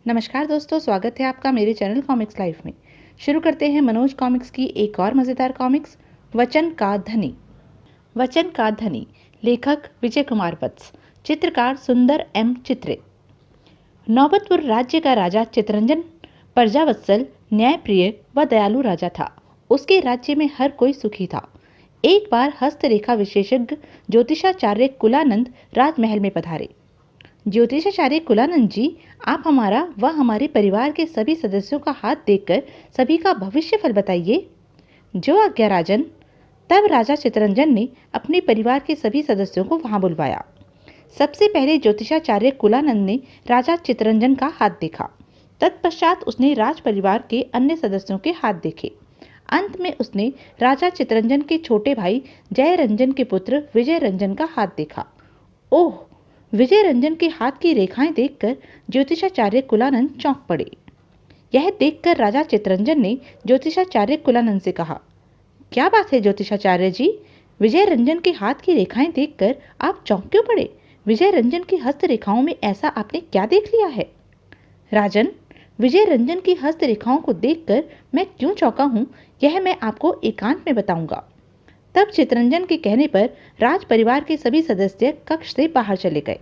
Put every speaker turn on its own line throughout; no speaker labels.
नमस्कार दोस्तों, स्वागत है आपका मेरे चैनल कॉमिक्स लाइफ में। शुरू करते हैं मनोज कॉमिक्स की एक और मज़ेदार कॉमिक्स, वचन का धनी। वचन का धनी, लेखक विजय कुमार वत्स, चित्रकार सुंदर एम चित्रे। नौबतपुर राज्य का राजा चितरंजन प्रजावत्सल, न्यायप्रिय व दयालु राजा था। उसके राज्य में हर कोई सुखी था। एक बार हस्तरेखा विशेषज्ञ ज्योतिषाचार्य कुलानंद राजमहल में पधारे। ज्योतिषाचार्य कुलानंद जी, आप हमारा व हमारे परिवार के सभी सदस्यों का हाथ देखकर सभी का भविष्य फल बताइए। जो आज्ञा राजन। तब राजा चितरंजन ने अपने परिवार के सभी सदस्यों को वहां बुलवाया। सबसे पहले ज्योतिषाचार्य कुलानंद ने राजा चितरंजन का हाथ देखा। तत्पश्चात उसने राज परिवार के अन्य सदस्यों के हाथ देखे। अंत में उसने राजा चितरंजन के छोटे भाई जय रंजन के पुत्र विजय रंजन का हाथ देखा। ओह! विजय रंजन के हाथ की रेखाएं देखकर ज्योतिषाचार्य कुलानंद चौंक पड़े। यह देखकर राजा चितरंजन ने ज्योतिषाचार्य कुलानंद से कहा, क्या बात है ज्योतिषाचार्य जी, विजय रंजन के हाथ की रेखाएं देखकर आप चौंक क्यों पड़े? विजय रंजन की हस्त रेखाओं में ऐसा आपने क्या देख लिया है? राजन, विजय रंजन की हस्त रेखाओं को देखकर मैं क्यों चौंका हूँ, यह मैं आपको एकांत में बताऊंगा। तब चितरंजन के कहने पर राज परिवार के सभी सदस्य कक्ष से बाहर चले गए।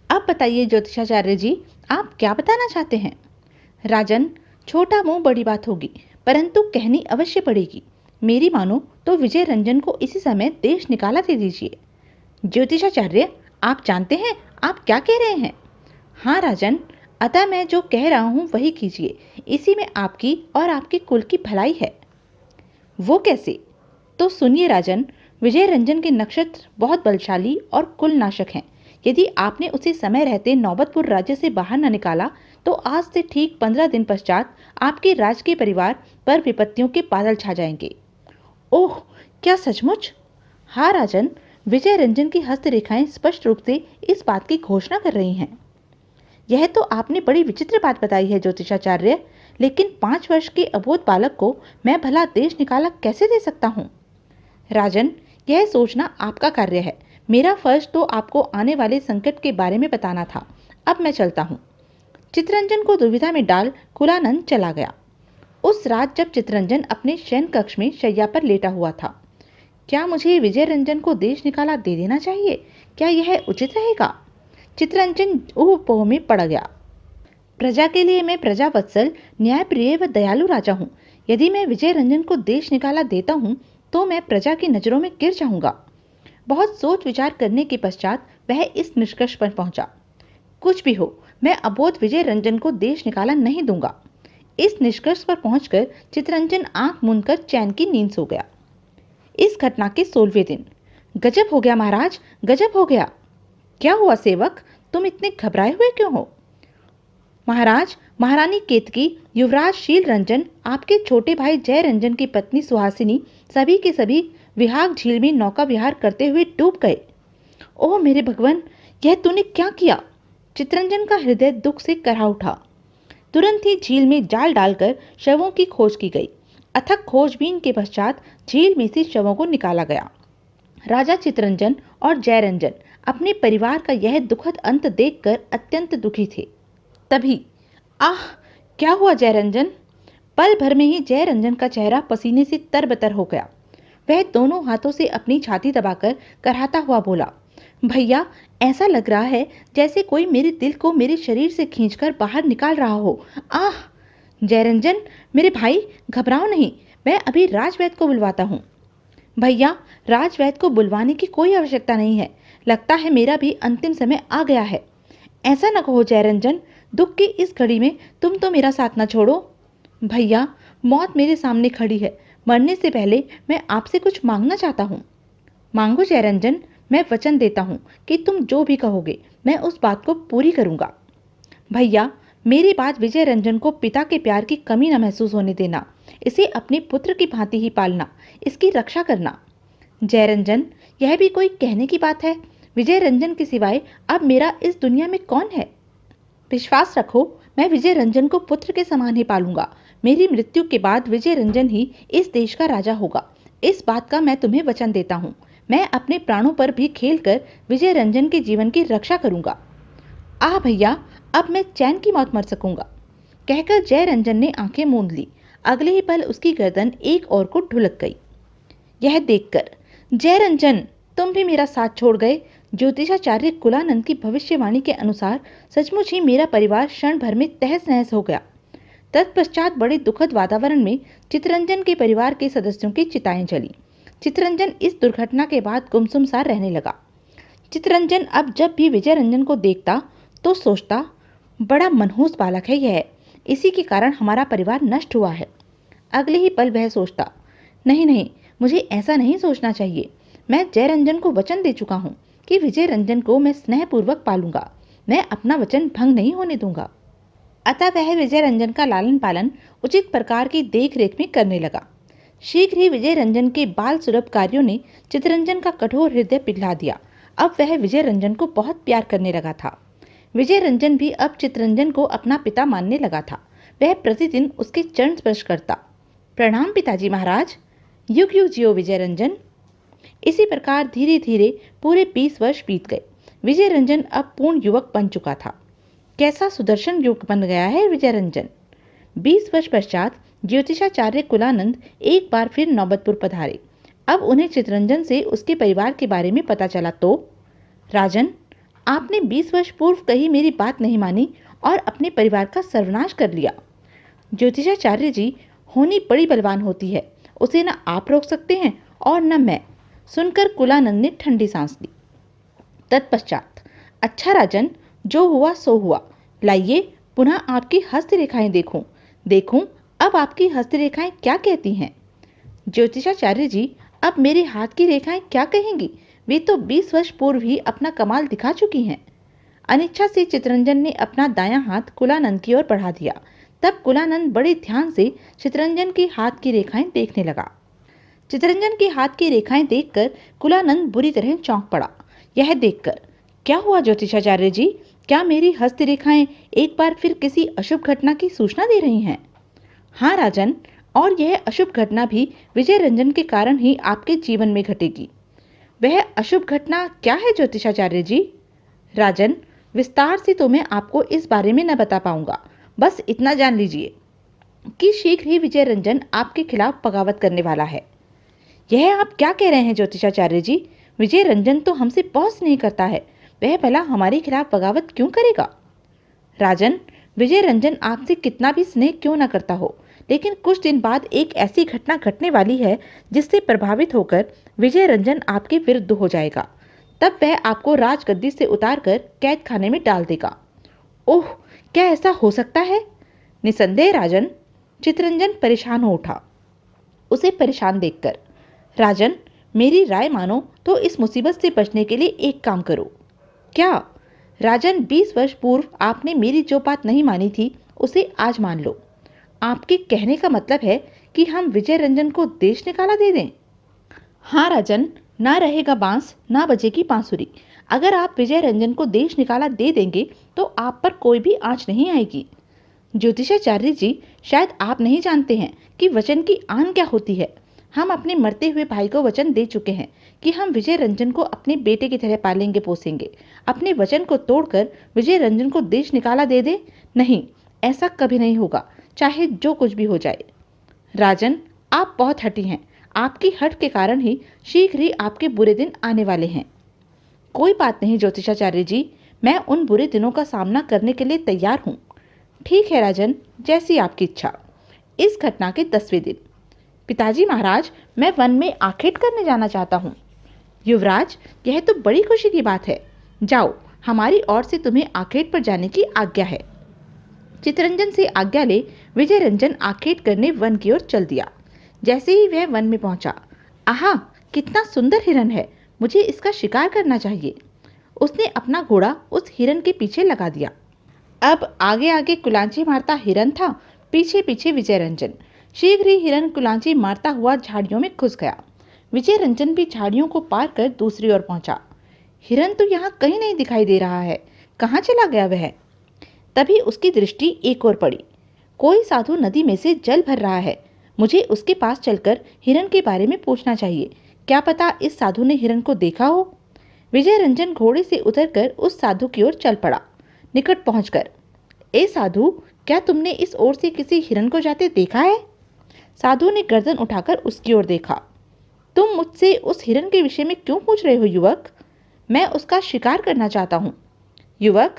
अब बताइए ज्योतिषाचार्य जी, आप क्या बताना चाहते हैं? राजन, छोटा मुंह बड़ी बात होगी, परंतु कहनी अवश्य पड़ेगी। मेरी मानो तो विजय रंजन को इसी समय देश निकाला दे दीजिए। ज्योतिषाचार्य, आप जानते हैं आप क्या कह रहे हैं? हाँ राजन, अतः मैं जो कह रहा हूँ वही कीजिए। इसी में आपकी और आपके कुल की भलाई है। वो कैसे? तो सुनिए राजन, विजय रंजन के नक्षत्र बहुत बलशाली और कुल नाशक हैं। यदि आपने उसे समय रहते नौबतपुर राज्य से बाहर न निकाला तो आज से ठीक 15 दिन पश्चात आपके राजकीय परिवार पर विपत्तियों के बादल छा जाएंगे। ओह, क्या सचमुच? हाँ राजन, विजय रंजन की हस्तरेखाएं स्पष्ट रूप से इस बात की घोषणा कर रही हैं। यह तो आपने बड़ी विचित्र बात बताई है ज्योतिषाचार्य, लेकिन 5 वर्ष के अबोध बालक को मैं भला देश निकाला कैसे दे सकता हूँ? राजन, यह सोचना आपका कार्य है। मेरा फर्ज तो आपको आने वाले संकट के बारे में बताना था। अब मैं चलता हूँ। चितरंजन को दुविधा में डाल कुलानंद चला गया। उस रात जब चितरंजन अपने शयन कक्ष में शैया पर लेटा हुआ था, क्या मुझे विजय रंजन को देश निकाला दे देना चाहिए? क्या यह उचित रहेगा? चितरंजन ऊह-पोह में पड़ गया। प्रजा के लिए मैं प्रजावत्सल, न्यायप्रिय व दयालु राजा हूँ। यदि मैं विजय रंजन को देश निकाला देता हूँ तो मैं प्रजा की नजरों में गिर जाऊंगा। बहुत सोच विचार करने के पश्चात वह इस निष्कर्ष पर पहुंचा, कुछ भी हो, मैं अबोध विजय रंजन को देश निकाला नहीं दूंगा। इस निष्कर्ष पर पहुंचकर चितरंजन आंख मूंदकर चैन की नींद सो गया। इस घटना के 16वें दिन, गजब हो गया महाराज, गजब हो गया। क्या हुआ सेवक, तुम इतने घबराए हुए क्यों हो? महाराज, महारानी केतकी, युवराज शील रंजन, आपके छोटे भाई जय रंजन की पत्नी सुहासिनी सभी के सभी विहाग झील में नौका विहार करते हुए डूब गए। ओह मेरे भगवान, यह तूने क्या किया? चितरंजन का हृदय दुख से करहा उठा। तुरंत ही झील में जाल डालकर शवों की खोज की गई। अथक खोजबीन के पश्चात झील में से शवों को निकाला गया। राजा चितरंजन और जय रंजन अपने परिवार का यह दुखद अंत देखकर अत्यंत दुखी थे। तभी, आह, क्या हुआ जय रंजन? पल भर में ही जय रंजन का चेहरा पसीने से तरबतर हो गया। वह दोनों हाथों से अपनी छाती दबाकर कराहता हुआ बोला, भैया, ऐसा लग रहा है जैसे कोई मेरे दिल को मेरे शरीर से खींचकर बाहर निकाल रहा हो। आह! जयरंजन, मेरे भाई, घबराओ नहीं, मैं अभी राजवैद्य को बुलवाता हूँ। भैया, राजवैद्य को बुलवाने की कोई आवश्यकता नहीं है। लगता है मेरा भी अंतिम समय आ गया है। ऐसा न कहो जयरंजन, दुख की इस घड़ी में तुम तो मेरा साथ न छोड़ो। भैया, मौत मेरे सामने खड़ी है। मरने से पहले मैं आपसे कुछ मांगना चाहता हूँ। मांगो जयरंजन, मैं वचन देता हूँ कि तुम जो भी कहोगे मैं उस बात को पूरी करूँगा। भैया, मेरी बात विजय रंजन को पिता के प्यार की कमी न महसूस होने देना। इसे अपने पुत्र की भांति ही पालना, इसकी रक्षा करना। जयरंजन, यह भी कोई कहने की बात है? विजय रंजन के सिवाय अब मेरा इस दुनिया में कौन है? विश्वास रखो, मैं विजय रंजन को पुत्र के समान ही पालूंगा। मेरी मृत्यु के बाद विजय रंजन ही इस देश का राजा होगा। इस बात का मैं तुम्हें वचन देता हूँ। मैं अपने प्राणों पर भी खेलकर विजय रंजन के जीवन की रक्षा करूंगा। आह भैया, अब मैं चैन की मौत मर सकूंगा, कहकर जय रंजन ने आंखें मूंद ली। अगले ही पल उसकी गर्दन एक और को ढुलक गई। यह देखकर जय रंजन, तुम भी मेरा साथ छोड़ गए। ज्योतिषाचार्य कुलानंद की भविष्यवाणी के अनुसार सचमुच ही मेरा परिवार क्षण भर में तहस नहस हो गया। तत्पश्चात बड़े दुखद वातावरण में चितरंजन के परिवार के सदस्यों की चिताएं जली। चितरंजन इस दुर्घटना के बाद गुमसुम सा रहने लगा। चितरंजन अब जब भी विजय रंजन को देखता तो सोचता, बड़ा मनहूस बालक है यह, इसी के कारण हमारा परिवार नष्ट हुआ है। अगले ही पल वह सोचता, नहीं नहीं, मुझे ऐसा नहीं सोचना चाहिए। मैं जय रंजन को वचन दे चुका हूँ कि विजय रंजन को मैं स्नेहपूर्वक पालूंगा। मैं अपना वचन भंग नहीं होने दूंगा। अतः वह विजय रंजन का लालन पालन उचित प्रकार की देख रेख में करने लगा। शीघ्र ही विजय रंजन के बाल सुलभ कार्यों ने चितरंजन का कठोर हृदय पिघला दिया। अब वह विजय रंजन को बहुत प्यार करने लगा था। विजय रंजन भी अब चितरंजन को अपना पिता मानने लगा था। वह प्रतिदिन उसके चरण स्पर्श करता। प्रणाम पिताजी महाराज। युग युग जियो विजय रंजन। इसी प्रकार धीरे धीरे पूरे 20 वर्ष बीत गए। विजय रंजन अब पूर्ण युवक बन चुका था। कैसा सुदर्शन युवक बन गया है विजय रंजन। 20 वर्ष पश्चात ज्योतिषाचार्य कुलानंद एक बार फिर नौबतपुर पधारे। अब उन्हें चितरंजन से उसके परिवार के बारे में पता चला तो, राजन, आपने 20 वर्ष पूर्व कही मेरी बात नहीं मानी और अपने परिवार का सर्वनाश कर लिया। ज्योतिषाचार्य जी, होनी बड़ी बलवान होती है, उसे न आप रोक सकते हैं और न मैं। सुनकर कुलानंद ने ठंडी सांस ली। तत्पश्चात, अच्छा राजन, जो हुआ सो हुआ। लाइए पुनः आपकी हस्तरेखाएं देखूं। देखूं अब आपकी हस्तरेखाएं क्या कहती हैं। ज्योतिषाचार्य जी, अब मेरे हाथ की रेखाएं क्या कहेंगी। वे तो 20 वर्ष पूर्व ही अपना कमाल दिखा चुकी हैं। अनिच्छा से चितरंजन ने अपना दायां हाथ कुलानंद की ओर बढ़ा दिया। तब कुलानंद बड़े ध्यान से चितरंजन के हाथ की रेखाएं देखने लगा। चितरंजन के हाथ की रेखाएं देखकर कुलानंद बुरी तरह चौंक पड़ा। यह देखकर, क्या हुआ ज्योतिषाचार्य जी, क्या मेरी हस्तरेखाएं एक बार फिर किसी अशुभ घटना की सूचना दे रही हैं। हाँ राजन, और यह अशुभ घटना भी विजय रंजन के कारण ही आपके जीवन में घटेगी। वह अशुभ घटना क्या है ज्योतिषाचार्य जी। राजन, विस्तार से तो मैं आपको इस बारे में न बता पाऊंगा। बस इतना जान लीजिए कि शीघ्र ही विजय रंजन आपके खिलाफ बगावत करने वाला है। यह आप क्या कह रहे हैं ज्योतिषाचार्य जी। विजय रंजन तो हमसे पहुंच नहीं करता है, वह भला हमारे खिलाफ बगावत क्यों करेगा। राजन, विजय रंजन आपसे कितना भी स्नेह क्यों न करता हो, लेकिन कुछ दिन बाद एक ऐसी घटना घटने वाली है जिससे प्रभावित होकर विजय रंजन आपके विरुद्ध हो जाएगा। तब वह आपको राजगद्दी से उतारकर कैद खाने में डाल देगा। ओह, क्या ऐसा हो सकता है। निसंदेह राजन। चितरंजन परेशान हो उठा। उसे परेशान देखकर, राजन, मेरी राय मानो तो इस मुसीबत से बचने के लिए एक काम करो। क्या। राजन, 20 वर्ष पूर्व आपने मेरी जो बात नहीं मानी थी उसे आज मान लो। आपके कहने का मतलब है कि हम विजय रंजन को देश निकाला दे दें। हाँ राजन, ना रहेगा बांस ना बजेगी बांसुरी। अगर आप विजय रंजन को देश निकाला दे देंगे तो आप पर कोई भी आंच नहीं आएगी। ज्योतिषाचार्य जी, शायद आप नहीं जानते हैं कि वचन की आन क्या होती है। हम अपने मरते हुए भाई को वचन दे चुके हैं कि हम विजय रंजन को अपने बेटे की तरह पालेंगे पोसेंगे। अपने वचन को तोड़कर विजय रंजन को देश निकाला दे दे, नहीं, ऐसा कभी नहीं होगा, चाहे जो कुछ भी हो जाए। राजन, आप बहुत हठी हैं। आपकी हट के कारण ही शीघ्र ही आपके बुरे दिन आने वाले हैं। कोई बात नहीं ज्योतिषाचार्य जी, मैं उन बुरे दिनों का सामना करने के लिए तैयार हूँ। ठीक है राजन, जैसी आपकी इच्छा। इस घटना के 10वें दिन, पिताजी महाराज, मैं वन में आखेट करने जाना चाहता हूँ। युवराज, यह तो बड़ी खुशी की बात है। जाओ, हमारी ओर से तुम्हें आखेट पर जाने की आज्ञा है। चितरंजन से आज्ञा ले विजय रंजन आखेट करने वन की ओर चल दिया। जैसे ही वह वन में पहुंचा, आहा, कितना सुंदर हिरन है, मुझे इसका शिकार करना चाहिए। उसने अपना घोड़ा उस हिरन के पीछे लगा दिया। अब आगे आगे कुलांची मारता हिरन था, पीछे पीछे विजय रंजन। शीघ्र ही हिरन कुलांची मारता हुआ झाड़ियों में घुस गया। विजय रंजन भी झाड़ियों को पार कर दूसरी ओर पहुंचा। हिरन तो यहाँ कहीं नहीं दिखाई दे रहा है, कहाँ चला गया वह। तभी उसकी दृष्टि एक ओर पड़ी। कोई साधु नदी में से जल भर रहा है। मुझे उसके पास चलकर हिरन के बारे में पूछना चाहिए। क्या पता इस साधु ने हिरन को देखा हो। विजय रंजन घोड़े से उतरकर उस साधु की ओर चल पड़ा। निकट पहुंचकर, ए साधु, क्या तुमने इस ओर से किसी हिरन को जाते देखा है? साधु ने गर्दन उठाकर उसकी ओर देखा। तुम मुझसे उस हिरन के विषय में क्यों पूछ रहे हो युवक? मैं उसका शिकार करना चाहता हूँ। युवक,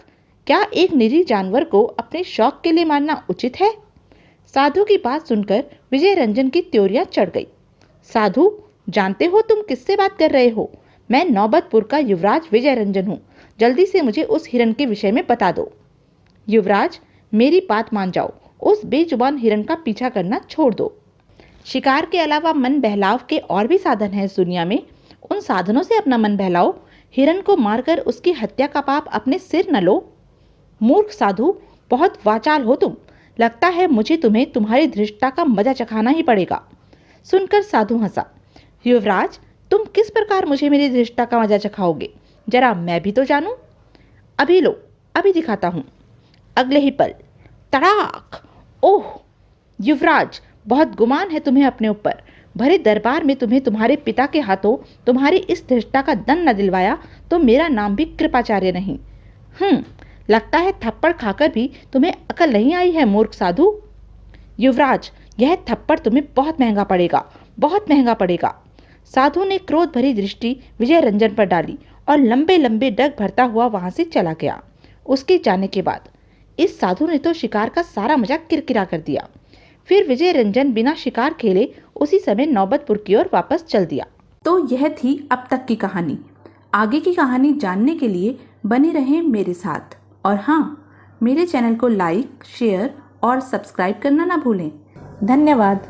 क्या एक निरीह जानवर को अपने शौक के लिए मारना उचित है? साधु की बात सुनकर विजय रंजन की त्योरियां चढ़ गई। साधु, जानते हो तुम किससे बात कर रहे हो? मैं नौबतपुर का युवराज विजय रंजन हूँ। जल्दी से मुझे उस हिरन के विषय में बता दो। युवराज, मेरी बात मान जाओ, उस बेजुबान हिरन का पीछा करना छोड़ दो। शिकार के अलावा मन बहलाव के और भी साधन हैं इस दुनिया में। उन साधनों से अपना मन बहलाओ। हिरन को मारकर उसकी हत्या का पाप अपने सिर न लो। मूर्ख साधु, बहुत वाचाल हो तुम। लगता है मुझे तुम्हें तुम्हारी धृष्टता का मजा चखाना ही पड़ेगा। सुनकर साधु हंसा। युवराज, तुम किस प्रकार मुझे मेरी धृष्टता का मजा चखाओगे? जरा मैं भी तो जानूं। अभी लो, अभी दिखाता हूं। अगले ही पल तड़ाक! ओह युवराज, बहुत गुमान है तुम्हें अपने ऊपर। भरे दरबार में तुम्हें तुम्हारे पिता के हाथों तुम्हारी इस धृष्टता का दंड न दिलवाया तो मेरा नाम भी कृपाचार्य नहीं। लगता है थप्पड़ खाकर भी तुम्हें अकल नहीं आई है मूर्ख साधु। युवराज, यह थप्पड़ तुम्हें बहुत महंगा पड़ेगा, बहुत महंगा पड़ेगा। साधु ने क्रोध भरी दृष्टि विजय रंजन पर डाली और लंबे लंबे डग भरता हुआ वहां से चला गया। उसके जाने के बाद इस साधु ने तो शिकार का सारा मजा किरकिरा कर दिया। फिर विजय रंजन बिना शिकार खेले उसी समय नौबतपुर की ओर वापस चल दिया। तो यह थी अब तक की कहानी। आगे की कहानी जानने के लिए बने रहें मेरे साथ। और हाँ, मेरे चैनल को लाइक, शेयर और सब्सक्राइब करना ना भूलें। धन्यवाद।